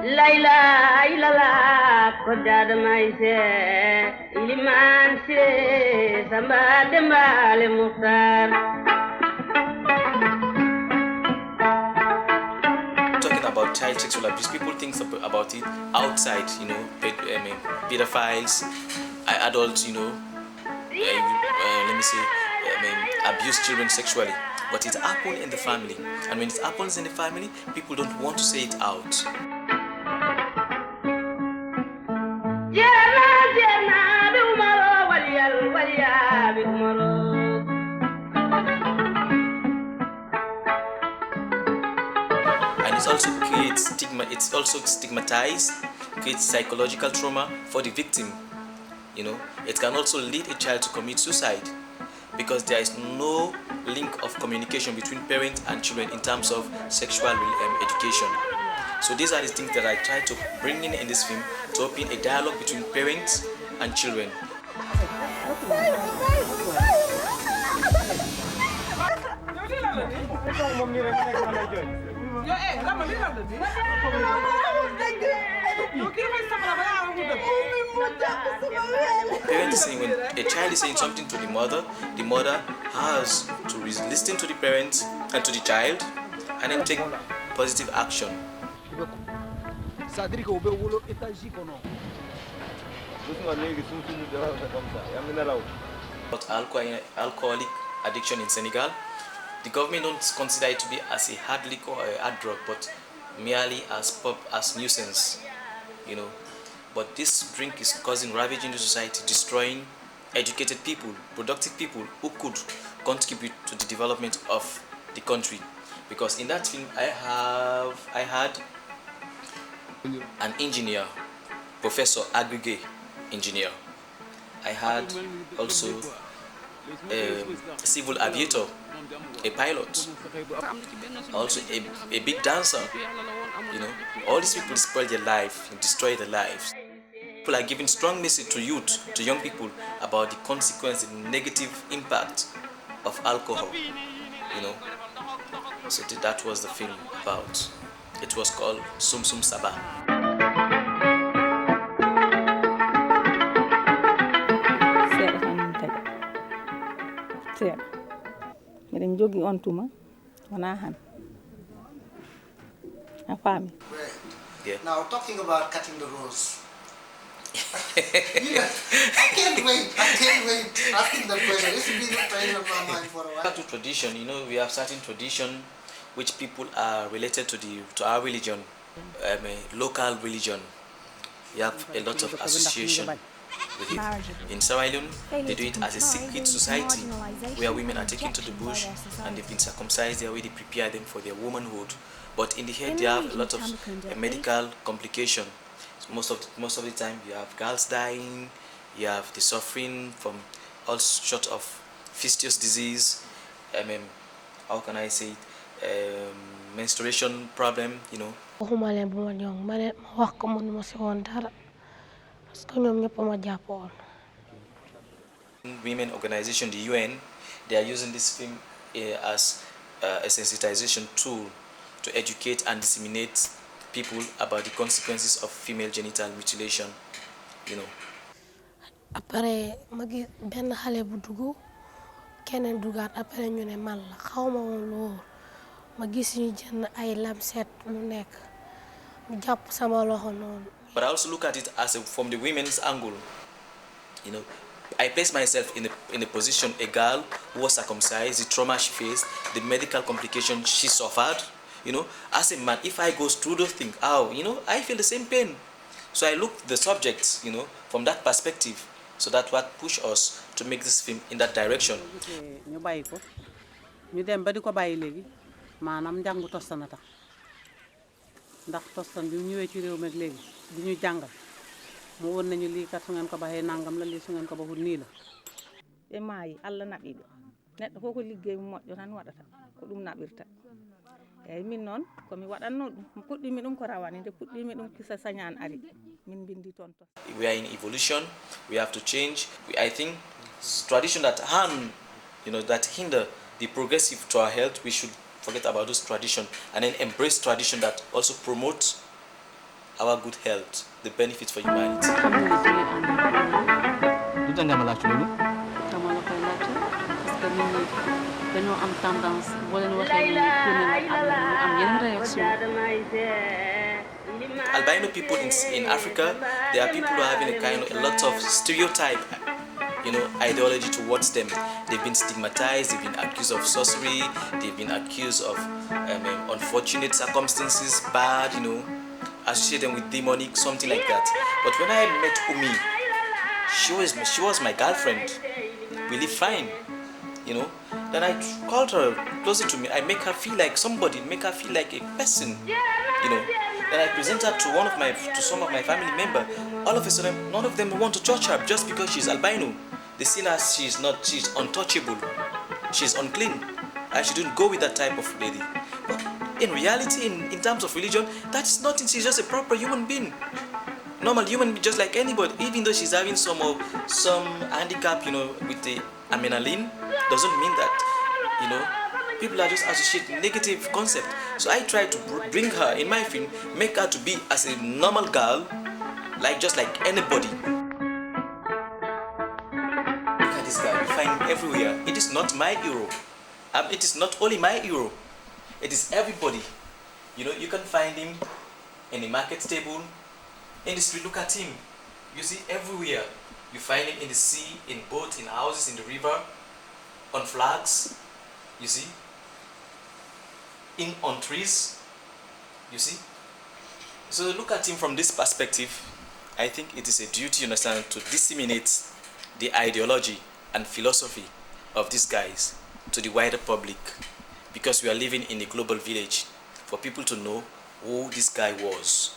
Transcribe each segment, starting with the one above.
Laila ilala kodad maise iliman se samba dembale muhtar. Talking about child sexual abuse, people think about it outside, pedophiles, adults, let me say, abuse children sexually. But it happens in the family, and when it happens in the family, people don't want to say it out. And it also creates stigma. It's also stigmatized, creates psychological trauma for the victim. It can also lead a child to commit suicide because there is no link of communication between parents and children in terms of sexual education. So these are the things that I try to bring in this film to open a dialogue between parents and children. Parents saying, when a child is saying something to the mother has to listen to the parents and to the child and then take positive action. About alcoholic addiction in Senegal, the government don't consider it to be as a hard liquor or a hard drug, but merely as nuisance, But this drink is causing ravage in the society, destroying educated people, productive people who could contribute to the development of the country. Because in that film, I had an engineer, professor, aggregate engineer. I had also a civil aviator, a pilot, also a big dancer. All these people spoil their life and destroy their lives. People are giving strong message to youth, to young people, about the consequence and negative impact of alcohol. So that was the film about. It was called Sum Sum Sabah. Miɗen jogi on tuma wana han a fami. Yeah. Now talking about cutting the rose. I can't wait asking that question. It's been a train of my mind for a while. To tradition, we have certain tradition which people are related to our religion, local religion. We have a lot of association with it. In Sierra Leone, they do it as a secret society where women are taken to the bush and they've been circumcised there, where they prepare them for their womanhood. But in the head, they have a lot of medical complication. So most of the time, you have girls dying, you have the suffering from all sorts of fistulous disease. How can I say it? Menstruation problem, Women organization, the UN, they are using this film as a sensitization tool to educate and disseminate people about the consequences of female genital mutilation, Après magi ben xalé bu duggu keneen dugaat après ñu ne man la xawma woon loolu ma gis ñu jënd ay lamset mu nekk mu jàpp sama loxo noonu. But I also look at it as from the women's angle. I place myself in a position, a girl who was circumcised, the trauma she faced, the medical complications she suffered. As a man, if I go through those things, I feel the same pain. So I look the subjects, from that perspective. So that's what pushed us to make this film in that direction. ñu bàyyi ko ñu dem ba di ko bàyyi léegi maanaam njàngu tostan a tax ndax tostan bi mu ñëwee ci réew mi ak léegi di ñu jàngal mu woon nañu lii kat su ngeen ko baxee nangam la lii su ngeen ko baxul nii la. ɓe maayi Allah naɓiɓe neɗɗo fof ko liggey moƴƴo tan waɗata ko ɗum naɓirta eyyi min noon komi waɗanno ɗum puɗɗimi ɗum ko rawani nde puɗɗimi ɗum kisa sañan ari min bindi toon to. We are in evolution. We have to change. I think tradition that harm, that hinder the progressive to our health, we should forget about those tradition and then embrace tradition that also promotes our good health, the benefits for humanity. xam nga ne jigéen ànd ak góor lu tax nga ma laaj loolu. dama la koy laajte parce que nit ñi dañoo am tendance boo leen waxee ñu tourné nag am ñu am yeneen réaction. Albino people in Africa, there are people who are having a lot of stereotype, ideology towards them. They've been stigmatized, they've been accused of sorcery, they've been accused of unfortunate circumstances, bad, associate them with demonic, something like that. But when I met Umi, she was my girlfriend. We live fine, Then I called her closer to me. I make her feel like somebody, make her feel like a person, Then I present her to some of my family members. All of a sudden, none of them want to touch her just because she's albino. They see her, she's untouchable, she's unclean. I shouldn't go with that type of lady. But in reality, in terms of religion, that's nothing. She's just a proper human being. Normal human being, just like anybody. Even though she's having some handicap, with the amenaline, doesn't mean that, people are just associating negative concept. So I try to bring her in my film, make her to be as a normal girl, just like anybody. Look at this guy, you find him everywhere. It is not my hero. It is not only my hero. It is everybody. You can find him in the market table, in the street. Look at him. You see everywhere. You find him in the sea, in boats, in houses, in the river, on flags. You see, on trees. You see. So look at him from this perspective. I think it is a duty, to disseminate the ideology and philosophy of these guys to the wider public, because we are living in a global village, for people to know who this guy was.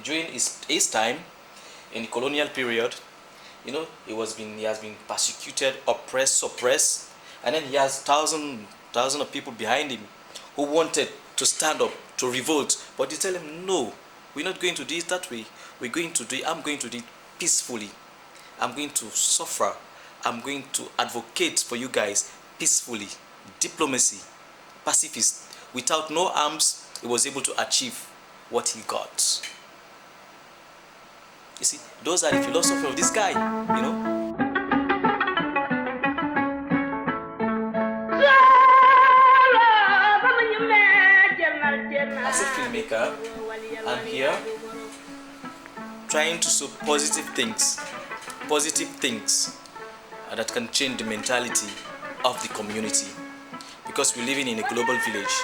During his time, in the colonial period, he has been persecuted, oppressed, suppressed, and then he has thousands of people behind him who wanted to stand up, to revolt, but they tell him, no, we're not going to do it that way. I'm going to do it peacefully. I'm going to suffer. I'm going to advocate for you guys peacefully. Diplomacy, pacifist. Without no arms, he was able to achieve what he got. You see, those are the philosophy of this guy, As a filmmaker, I'm here trying to show positive things that can change the mentality of the community, because we're living in a global village.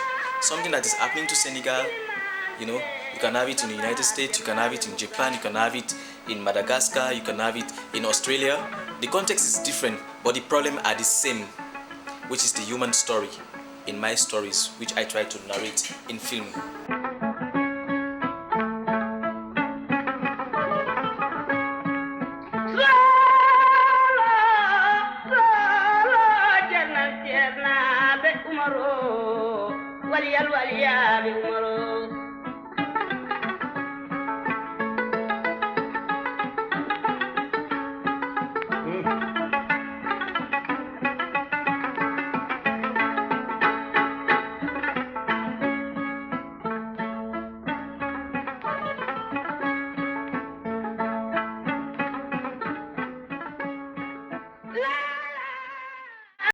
Something that is happening to Senegal, you can have it in the United States, you can have it in Japan, you can have it in Madagascar, you can have it in Australia. The context is different, but the problem are the same, which is the human story in my stories, which I try to narrate in film. La